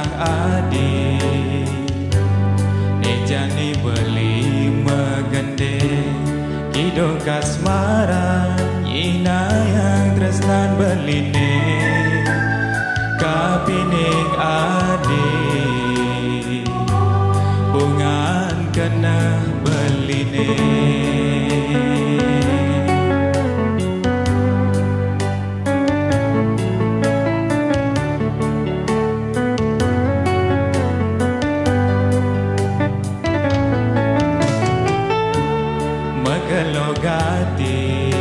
sang adi Ejani beli megende Kido kasmaran Ina yang tresnan beline Kapining adi Bungan kena beline Megelogati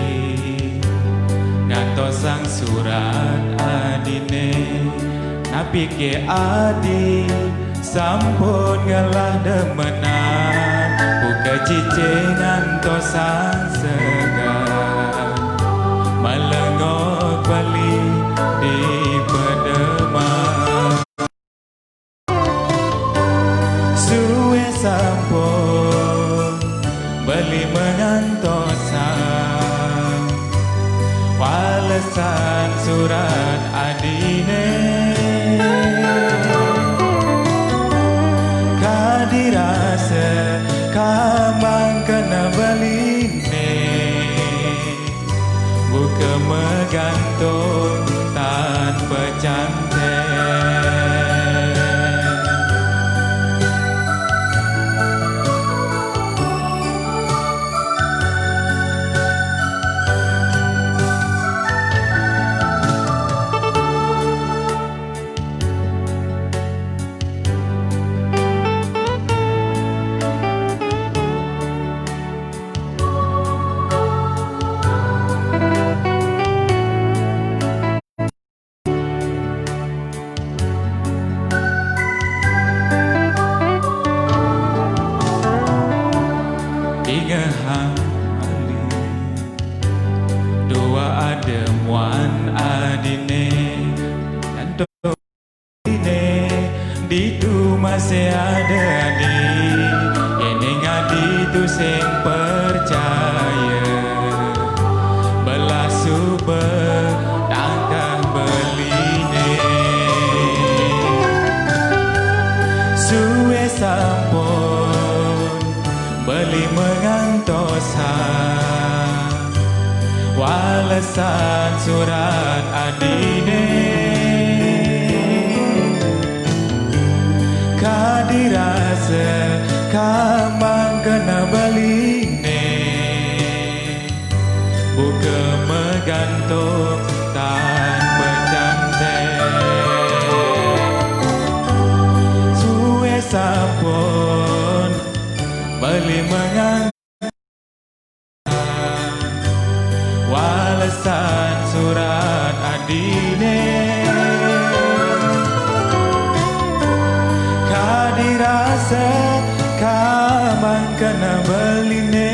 Ngatosang surat adine Napi ke adi Sampun ngalah demenan Buka cicengan tosang segar Melengok bali di pedemang Suwe sampun beli mengantosan Walesan surat adine Kadirasa kamang kena beline Buka megantung tanpa cantik Dua ada muan adine Dan doine Di tu masih ada adi Ini ngadi tu sing percaya Belah super tangkah beline Suwe sampun Beli mengantosan Walesan surat adine Kadirasa kamang kena beline Buka megantung tanpa cantik Suwe sampun beli mengantosan Walesan surat adine Kadirasa kamang kena beline